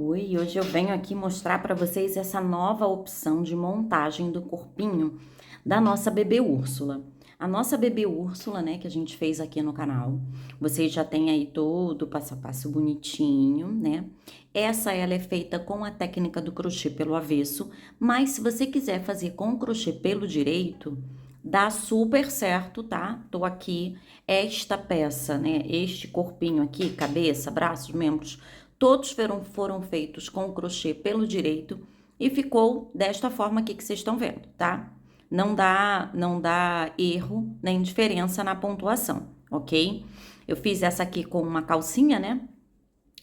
Oi, hoje eu venho aqui mostrar para vocês essa nova opção de montagem do corpinho da nossa bebê Úrsula. A nossa bebê Úrsula, né, que a gente fez aqui no canal, vocês já têm aí todo o passo a passo bonitinho, né? Ela é feita com a técnica do crochê pelo avesso, mas se você quiser fazer com o crochê pelo direito, dá super certo, tá? Tô aqui, esta peça, né, este corpinho aqui, cabeça, braços, membros, todos foram feitos com o crochê pelo direito e ficou desta forma aqui que vocês estão vendo, tá? Não dá erro nem diferença na pontuação, ok? Eu fiz essa aqui com uma calcinha, né?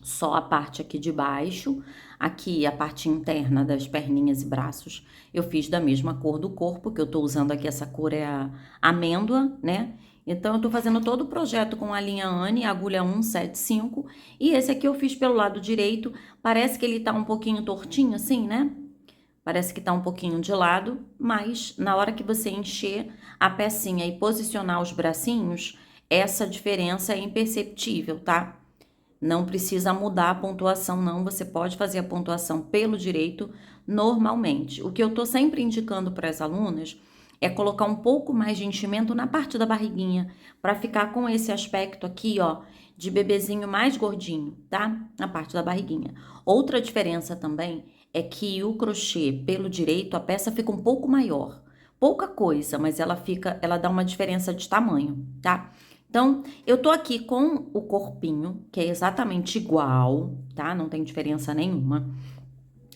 Só a parte aqui de baixo, aqui a parte interna das perninhas e braços, eu fiz da mesma cor do corpo, que eu tô usando aqui, essa cor é a amêndoa, né? Então, eu tô fazendo todo o projeto com a linha Anne, agulha 175, e esse aqui eu fiz pelo lado direito, parece que ele tá um pouquinho tortinho assim, né? Parece que tá um pouquinho de lado, mas na hora que você encher a pecinha e posicionar os bracinhos, essa diferença é imperceptível, tá? Não precisa mudar a pontuação, não. Você pode fazer a pontuação pelo direito normalmente. O que eu tô sempre indicando para as alunas é colocar um pouco mais de enchimento na parte da barriguinha, para ficar com esse aspecto aqui, ó, de bebezinho mais gordinho, tá? Na parte da barriguinha. Outra diferença também é que o crochê pelo direito, a peça fica um pouco maior. Pouca coisa, mas ela dá uma diferença de tamanho, tá? Então, eu tô aqui com o corpinho, que é exatamente igual, tá? Não tem diferença nenhuma.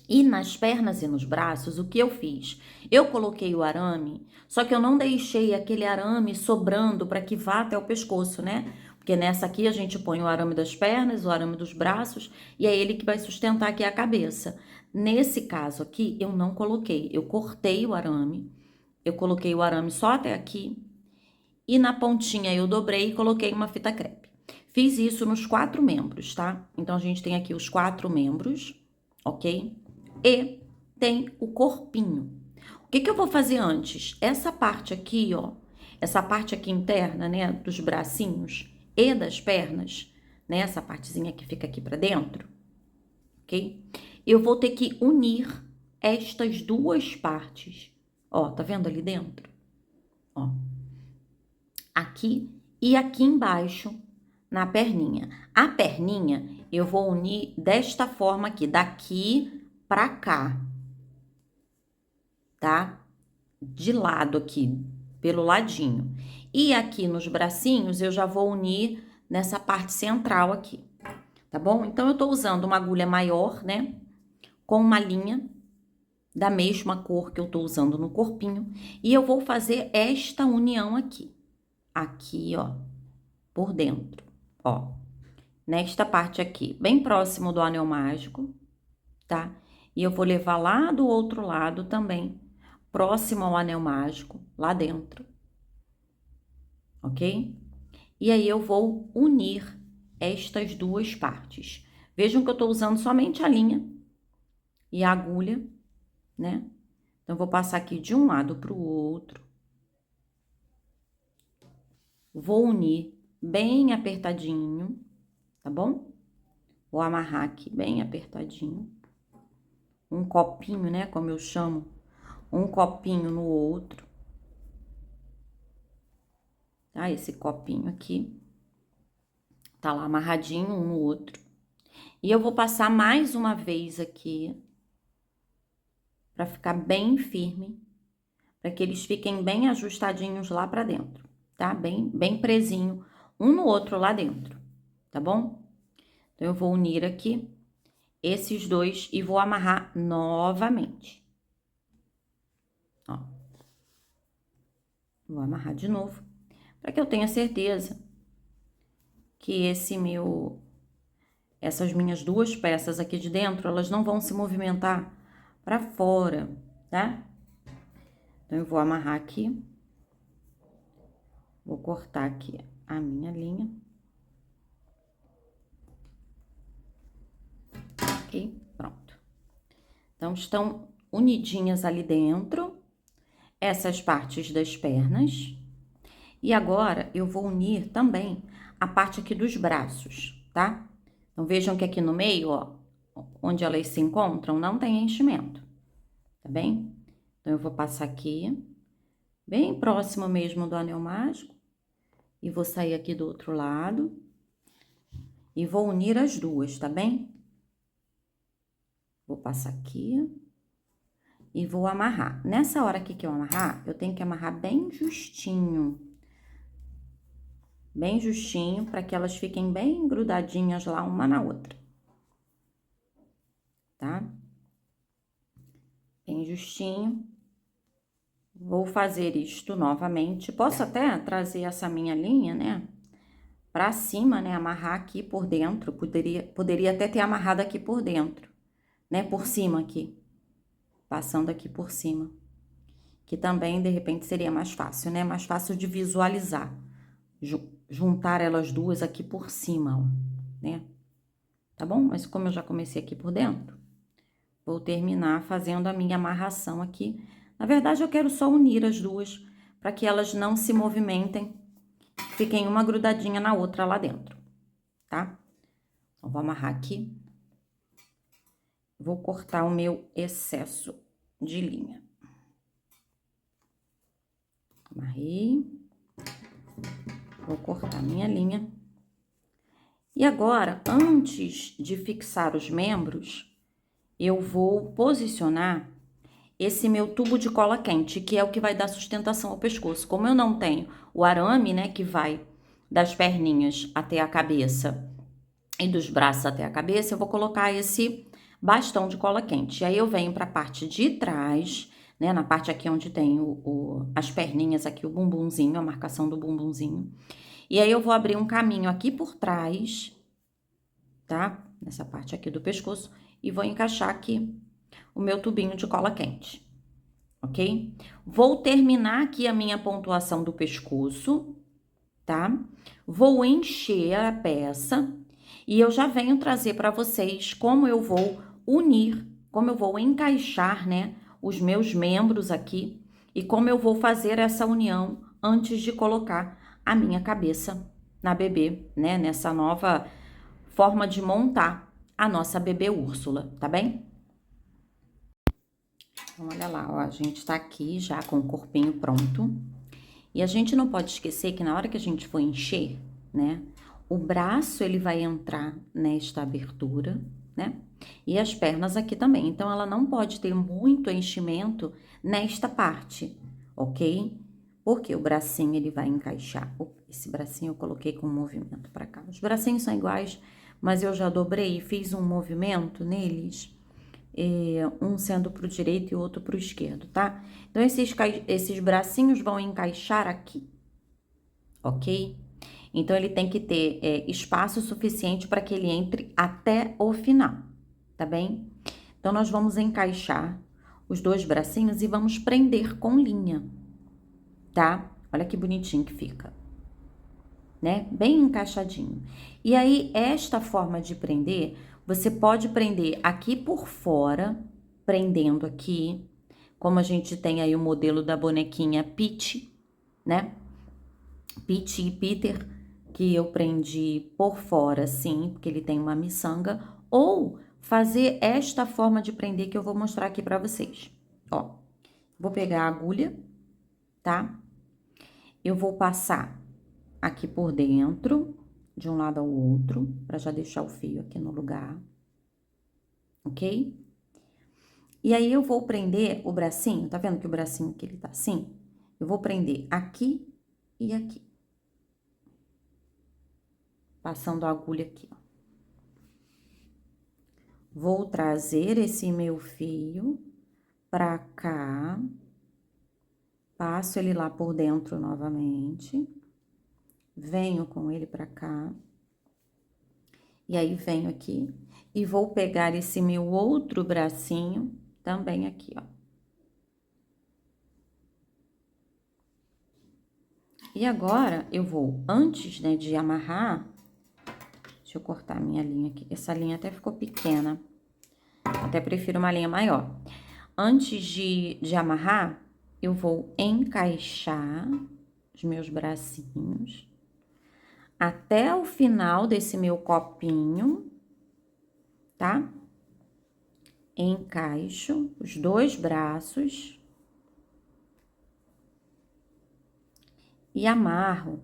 E nas pernas e nos braços, o que eu fiz? Eu coloquei o arame, só que eu não deixei aquele arame sobrando para que vá até o pescoço, né? Porque nessa aqui a gente põe o arame das pernas, o arame dos braços, e é ele que vai sustentar aqui a cabeça. Nesse caso aqui, eu não coloquei. Eu cortei o arame, eu coloquei o arame só até aqui, e na pontinha eu dobrei e coloquei uma fita crepe. Fiz isso nos 4 membros, tá? Então, a gente tem aqui os 4 membros, ok? E tem o corpinho. O que que eu vou fazer antes? Essa parte aqui, ó, essa parte aqui interna, né, dos bracinhos e das pernas, né, essa partezinha que fica aqui pra dentro, ok? Eu vou ter que unir estas duas partes. Ó, tá vendo ali dentro? Ó, aqui e aqui embaixo na perninha. A perninha eu vou unir desta forma aqui, daqui pra cá, tá? De lado aqui, pelo ladinho. E aqui nos bracinhos eu já vou unir nessa parte central aqui, tá bom? Então, eu tô usando uma agulha maior, né? Com uma linha da mesma cor que eu tô usando no corpinho. E eu vou fazer esta união aqui. Aqui, ó, por dentro, ó. Nesta parte aqui, bem próximo do anel mágico, tá? E eu vou levar lá do outro lado também, próximo ao anel mágico, lá dentro, ok? E aí, eu vou unir estas duas partes. Vejam que eu tô usando somente a linha e a agulha, né? Então, eu vou passar aqui de um lado pro outro. Vou unir bem apertadinho, tá bom? Vou amarrar aqui bem apertadinho. Um copinho, né, como eu chamo, um copinho no outro. Tá? Esse copinho aqui tá lá amarradinho um no outro. E eu vou passar mais uma vez aqui, pra ficar bem firme, pra que eles fiquem bem ajustadinhos lá pra dentro, tá? Bem presinho um no outro lá dentro, tá bom? Então, eu vou unir aqui esses dois e vou amarrar novamente. Ó. Vou amarrar de novo, para que eu tenha certeza que essas minhas duas peças aqui de dentro, elas não vão se movimentar para fora, tá? Então, eu vou amarrar aqui. Vou cortar aqui a minha linha. Ok? Pronto. Então, estão unidinhas ali dentro, essas partes das pernas. E agora, eu vou unir também a parte aqui dos braços, tá? Então, vejam que aqui no meio, ó, onde elas se encontram, não tem enchimento, tá bem? Então, eu vou passar aqui, bem próximo mesmo do anel mágico, e vou sair aqui do outro lado, e vou unir as duas, tá bem? Vou passar aqui, e vou amarrar. Nessa hora aqui que eu amarrar, eu tenho que amarrar bem justinho, para que elas fiquem bem grudadinhas lá uma na outra, tá? Bem justinho. Vou fazer isto novamente. Posso até trazer essa minha linha, né, pra cima, né, amarrar aqui por dentro. Poderia até ter amarrado aqui por dentro, né, por cima aqui, passando aqui por cima. Que também, de repente, seria mais fácil, né, mais fácil de visualizar. Juntar elas duas aqui por cima, ó, né? Tá bom? Mas como eu já comecei aqui por dentro, vou terminar fazendo a minha amarração aqui. Na verdade, eu quero só unir as duas, para que elas não se movimentem, fiquem uma grudadinha na outra lá dentro, tá? Então, vou amarrar aqui. Vou cortar o meu excesso de linha. Amarrei. Vou cortar minha linha. E agora, antes de fixar os membros, eu vou posicionar esse meu tubo de cola quente, que é o que vai dar sustentação ao pescoço. Como eu não tenho o arame, né, que vai das perninhas até a cabeça e dos braços até a cabeça, eu vou colocar esse bastão de cola quente. E aí eu venho para a parte de trás, né, na parte aqui onde tem as perninhas aqui, o bumbumzinho, a marcação do bumbumzinho. E aí eu vou abrir um caminho aqui por trás, tá? Nessa parte aqui do pescoço, e vou encaixar aqui o meu tubinho de cola quente, ok? Vou terminar aqui a minha pontuação do pescoço, tá? Vou encher a peça e eu já venho trazer para vocês como eu vou unir, como eu vou encaixar, né, os meus membros aqui e como eu vou fazer essa união antes de colocar a minha cabeça na bebê, né, nessa nova forma de montar a nossa bebê Úrsula, tá bem? Então, olha lá, ó, a gente tá aqui já com o corpinho pronto. E a gente não pode esquecer que na hora que a gente for encher, né, o braço ele vai entrar nesta abertura, né, e as pernas aqui também. Então, ela não pode ter muito enchimento nesta parte, ok? Porque o bracinho ele vai encaixar. Esse bracinho eu coloquei com movimento pra cá. Os bracinhos são iguais, mas eu já dobrei e fiz um movimento neles, um sendo pro direito e o outro pro esquerdo, tá? Então, esses bracinhos vão encaixar aqui, ok? Então, ele tem que ter espaço suficiente para que ele entre até o final, tá bem? Então, nós vamos encaixar os dois bracinhos e vamos prender com linha, tá? Olha que bonitinho que fica, né? Bem encaixadinho. E aí, esta forma de prender, você pode prender aqui por fora, prendendo aqui, como a gente tem aí o modelo da bonequinha Peach, né? Peach e Peter, que eu prendi por fora, sim, porque ele tem uma miçanga, ou fazer esta forma de prender que eu vou mostrar aqui pra vocês. Ó, vou pegar a agulha, tá? Eu vou passar aqui por dentro, de um lado ao outro, pra já deixar o fio aqui no lugar, ok? E aí, eu vou prender o bracinho, tá vendo que o bracinho aqui ele tá assim? Eu vou prender aqui e aqui. Passando a agulha aqui, ó. Vou trazer esse meu fio pra cá. Passo ele lá por dentro novamente. Venho com ele pra cá. E aí, venho aqui e vou pegar esse meu outro bracinho também aqui, ó. E agora, eu vou, antes, né, de amarrar, deixa eu cortar a minha linha aqui. Essa linha até ficou pequena. Até prefiro uma linha maior. Antes de amarrar, eu vou encaixar os meus bracinhos até o final desse meu copinho, tá? encaixo os 2 braços e amarro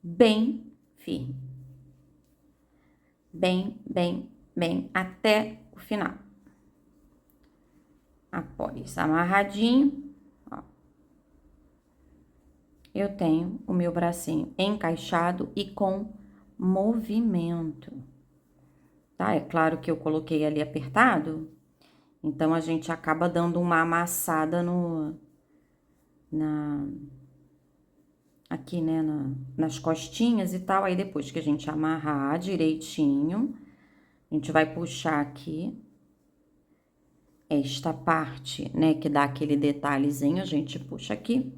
bem firme. Bem, até o final. Após amarradinho, ó, eu tenho o meu bracinho encaixado e com movimento, tá? É claro que eu coloquei ali apertado, então a gente acaba dando uma amassada aqui, né, nas costinhas e tal. Aí depois que a gente amarrar direitinho, a gente vai puxar aqui esta parte, né, que dá aquele detalhezinho, a gente puxa aqui.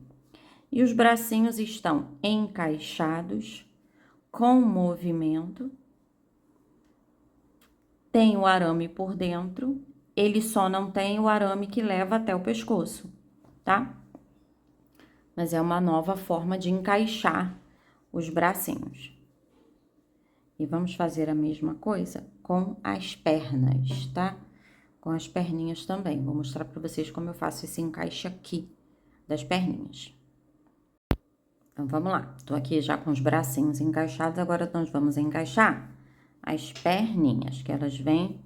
E os bracinhos estão encaixados, com movimento. Tem o arame por dentro, ele só não tem o arame que leva até o pescoço, tá? Mas é uma nova forma de encaixar os bracinhos. E vamos fazer a mesma coisa com as pernas, tá? Com as perninhas também. Vou mostrar pra vocês como eu faço esse encaixe aqui das perninhas. Então, vamos lá. Tô aqui já com os bracinhos encaixados, agora nós vamos encaixar as perninhas, que elas vêm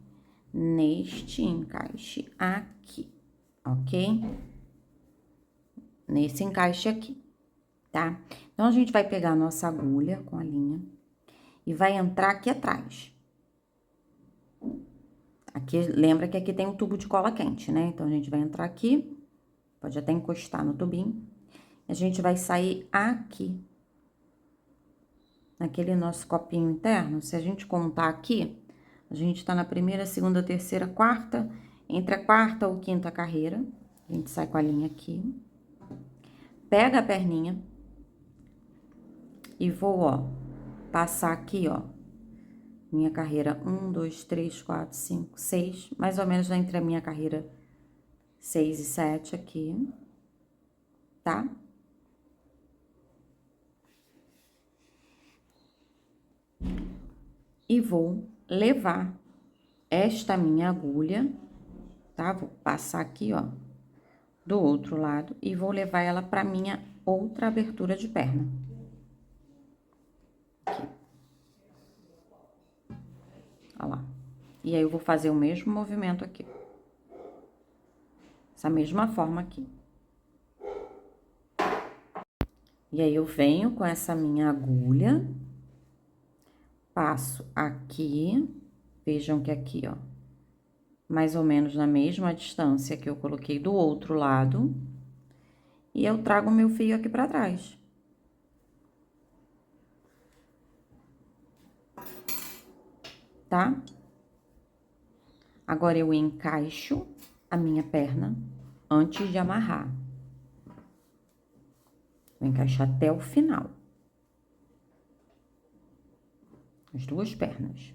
neste encaixe aqui, ok? Nesse encaixe aqui, tá? Então, a gente vai pegar a nossa agulha com a linha e vai entrar aqui atrás. Aqui, lembra que aqui tem um tubo de cola quente, né? Então, a gente vai entrar aqui, pode até encostar no tubinho. A gente vai sair aqui, naquele nosso copinho interno. Se a gente contar aqui, a gente tá na primeira, segunda, terceira, quarta, entre a quarta ou quinta carreira. A gente sai com a linha aqui, pega a perninha e vou, ó, passar aqui, ó, minha carreira 1, 2, 3, 4, 5, 6, mais ou menos entre a minha carreira 6 e 7 aqui, tá? E vou levar esta minha agulha, tá? Vou passar aqui, ó, do outro lado e vou levar ela pra minha outra abertura de perna. Aqui. Ó lá. E aí, eu vou fazer o mesmo movimento aqui. Essa mesma forma aqui. E aí, eu venho com essa minha agulha, passo aqui, vejam que aqui, ó, mais ou menos na mesma distância que eu coloquei do outro lado, e eu trago o meu fio aqui pra trás. Tá? Agora, eu encaixo a minha perna antes de amarrar. Vou encaixar até o final. As 2 pernas.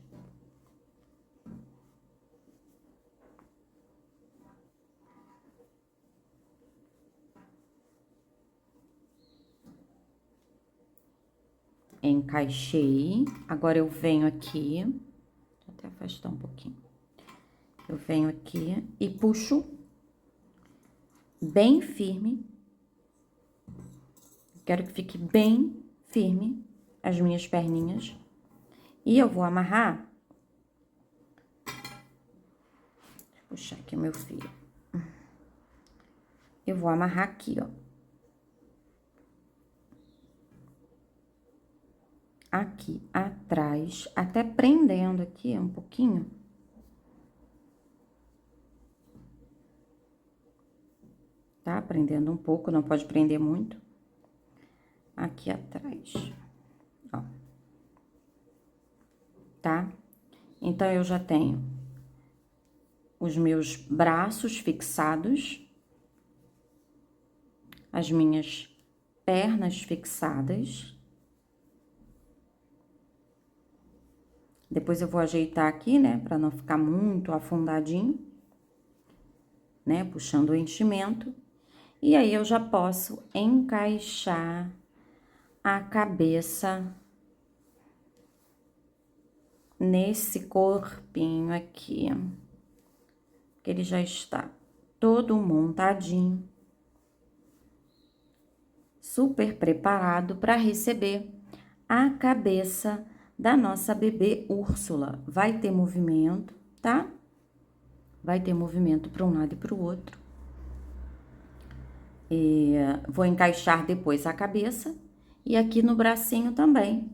Encaixei. Agora, eu venho aqui, vou até afastar um pouquinho. Eu venho aqui e puxo bem firme. Quero que fique bem firme as minhas perninhas. E eu vou amarrar. Deixa eu puxar aqui o meu fio. Eu vou amarrar aqui, ó. Aqui atrás, até prendendo aqui um pouquinho. Tá? Prendendo um pouco, não pode prender muito. Aqui atrás, ó. Tá? Então, eu já tenho os meus braços fixados, as minhas pernas fixadas. Depois eu vou ajeitar aqui, né, pra não ficar muito afundadinho, né, puxando o enchimento. E aí, eu já posso encaixar a cabeça nesse corpinho aqui. que ele já está todo montadinho, super preparado para receber a cabeça da nossa bebê Úrsula. Vai ter movimento, tá? Vai ter movimento para um lado e para o outro. Vou encaixar depois a cabeça e aqui no bracinho também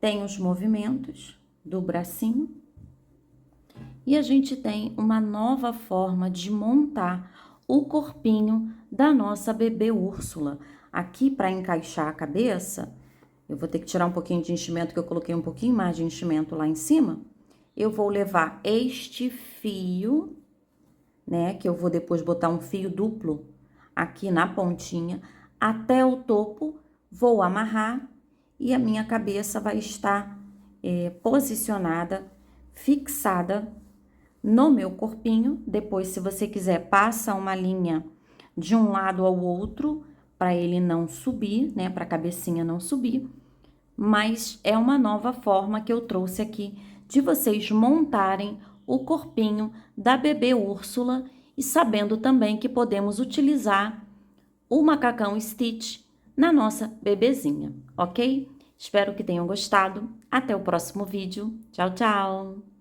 tem os movimentos do bracinho. E a gente tem uma nova forma de montar o corpinho da nossa bebê Úrsula. Aqui, para encaixar a cabeça, eu vou ter que tirar um pouquinho de enchimento, que eu coloquei um pouquinho mais de enchimento lá em cima. Eu vou levar este fio, né, que eu vou depois botar um fio duplo aqui na pontinha, até o topo, vou amarrar e a minha cabeça vai estar posicionada, fixada no meu corpinho. Depois, se você quiser, passa uma linha de um lado ao outro, para ele não subir, né, para a cabecinha não subir. Mas é uma nova forma que eu trouxe aqui de vocês montarem o corpinho da bebê Úrsula e sabendo também que podemos utilizar o macacão Stitch na nossa bebezinha, ok? Espero que tenham gostado. Até o próximo vídeo. Tchau, tchau!